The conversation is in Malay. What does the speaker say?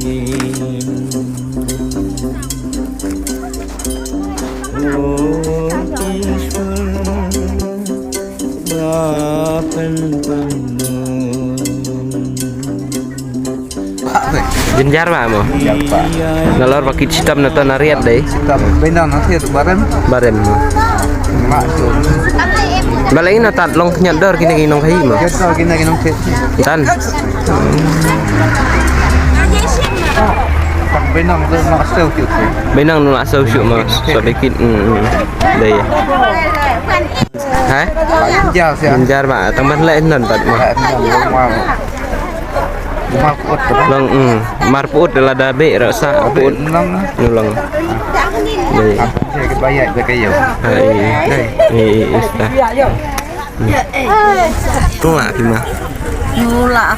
Jenjar pak mo. Nalor pakai sistem nonton nariat deh. Sistem benang nanti bareng. Barem. Maksud. Balai natat long nyadar kini nong kai mo. Kita kini nong kek. Tan. Pak benang tu nak sel gitu. Benang nolak sosial mas. Sedikit. Deh. Hah? Jenjar sih. Jenjar pak. Tambah lain non pak mo. Long marput adalah dabe rasa put nulang. Deh. Saya bayar berkaya. Ista. Tuh lah gimana? Nula